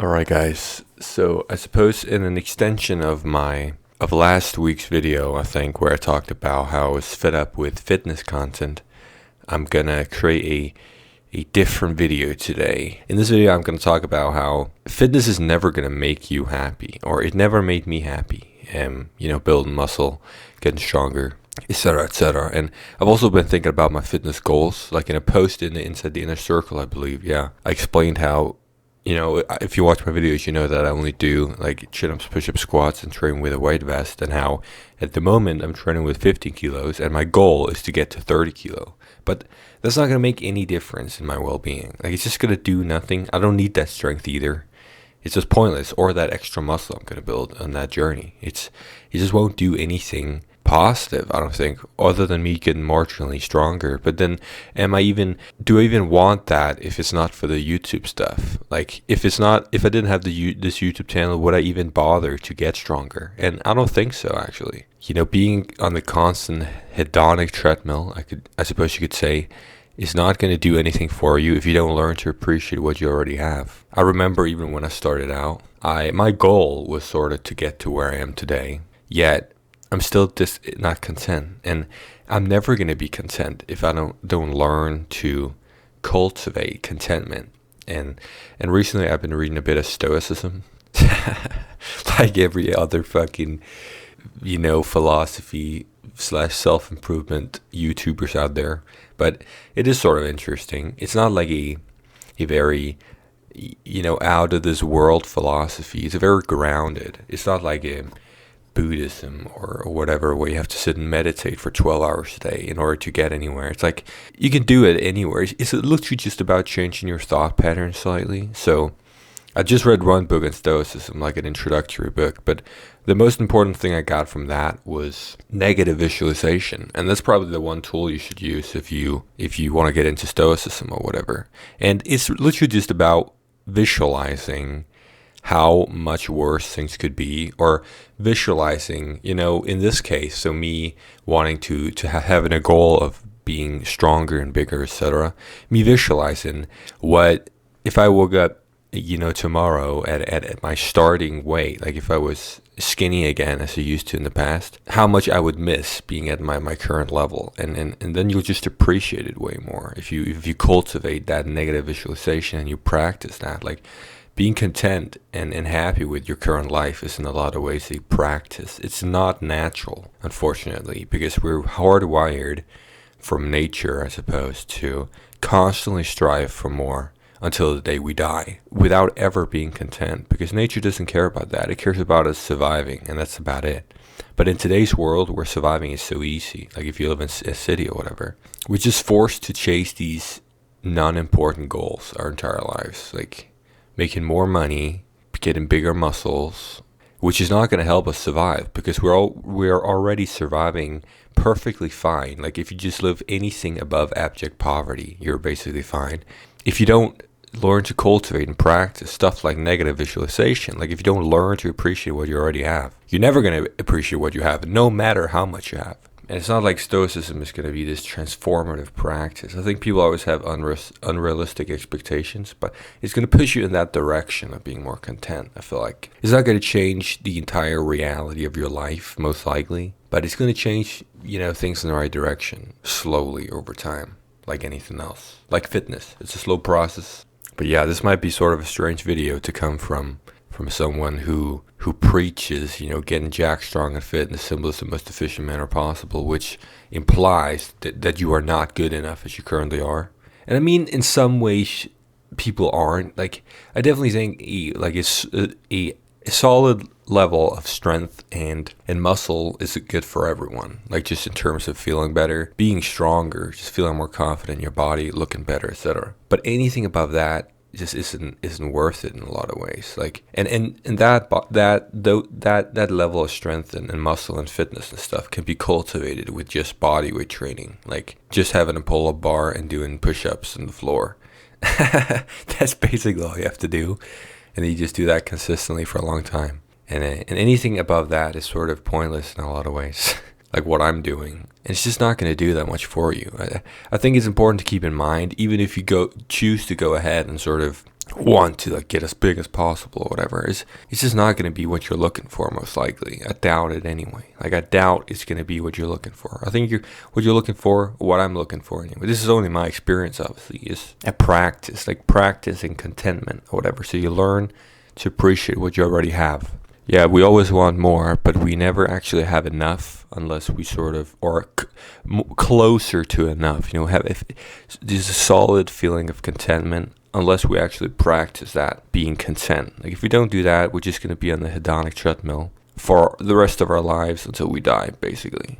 Alright guys, so I suppose in an extension of last week's video, I think, where I talked about how I was fed up with fitness content, I'm gonna create a different video today. In this video, I'm gonna talk about how fitness is never gonna make you happy, or it never made me happy. Building muscle, getting stronger, etc., etc. And I've also been thinking about my fitness goals, like in a post inside the inner circle, I believe. Yeah, I explained how, if you watch my videos, you know that I only do like chin-ups, push-ups, squats, and train with a weight vest, and how at the moment I'm training with 15 kilos, and my goal is to get to 30 kilo. But that's not going to make any difference in my well-being. Like, it's just going to do nothing. I don't need that strength either. It's just pointless, or that extra muscle I'm going to build on that journey. It just won't do anything positive, I don't think, other than me getting marginally stronger. But then do I even want that if it's not for the YouTube stuff? Like, if I didn't have this YouTube channel, would I even bother to get stronger? And I don't think so, actually. Being on the constant hedonic treadmill, I suppose you could say, is not going to do anything for you if you don't learn to appreciate what you already have. I remember even when I started out, my goal was sort of to get to where I am today, yet I'm still just not content, and I'm never going to be content if I don't learn to cultivate contentment. And recently I've been reading a bit of Stoicism, like every other fucking philosophy / self-improvement YouTubers out there. But it is sort of interesting. It's not like a very out of this world philosophy. It's a very grounded. It's not like a Buddhism or whatever, where you have to sit and meditate for 12 hours a day in order to get anywhere. It's like you can do it anywhere. It's literally just about changing your thought pattern slightly. So I just read one book on Stoicism, like an introductory book, but the most important thing I got from that was negative visualization. And that's probably the one tool you should use if you want to get into Stoicism or whatever. And it's literally just about visualizing how much worse things could be, or visualizing, in this case, so me wanting to having a goal of being stronger and bigger, etc. Me visualizing what if I woke up tomorrow at my starting weight, like if I was skinny again as I used to in the past, how much I would miss being at my current level. And then you'll just appreciate it way more if you cultivate that negative visualization and you practice that. Like, being content and happy with your current life is in a lot of ways a practice. It's not natural, unfortunately, because we're hardwired from nature, I suppose, to constantly strive for more until the day we die, without ever being content, because nature doesn't care about that. It cares about us surviving, and that's about it. But in today's world, where surviving is so easy, like if you live in a city or whatever, we're just forced to chase these non-important goals our entire lives, like making more money, getting bigger muscles, which is not going to help us survive, because we're already surviving perfectly fine. Like, if you just live anything above abject poverty, you're basically fine. If you don't learn to cultivate and practice stuff like negative visualization, like if you don't learn to appreciate what you already have, you're never going to appreciate what you have, no matter how much you have. And it's not like Stoicism is going to be this transformative practice. I think people always have unrealistic expectations, but it's going to push you in that direction of being more content. I feel like it's not going to change the entire reality of your life, most likely, but it's going to change, things in the right direction slowly over time, like anything else, like fitness. It's a slow process. But yeah, this might be sort of a strange video to come from someone who preaches, getting jacked, strong, and fit in the simplest and most efficient manner possible, which implies that you are not good enough as you currently are. And I mean, in some ways, people aren't. Like, I definitely think it's a solid level of strength and muscle is good for everyone. Like, just in terms of feeling better, being stronger, just feeling more confident in your body, looking better, etc. But anything above that just isn't worth it in a lot of ways. Like, and that level of strength and muscle and fitness and stuff can be cultivated with just body weight training, like just having a pull-up bar and doing push-ups on the floor. That's basically all you have to do, and then you just do that consistently for a long time. And anything above that is sort of pointless in a lot of ways. Like what I'm doing, and it's just not going to do that much for you. I think it's important to keep in mind, even if you choose to go ahead and sort of want to like get as big as possible or whatever, it's just not going to be what you're looking for, most likely. I doubt it anyway. Like, I doubt it's going to be what you're looking for. I think what you're looking for, what I'm looking for anyway, this is only my experience, obviously, is a practice, like practice and contentment or whatever. So you learn to appreciate what you already have. Yeah, we always want more, but we never actually have enough unless we sort of, or closer to enough, have, if there's a solid feeling of contentment, unless we actually practice that, being content. Like, if we don't do that, we're just going to be on the hedonic treadmill for the rest of our lives until we die, basically.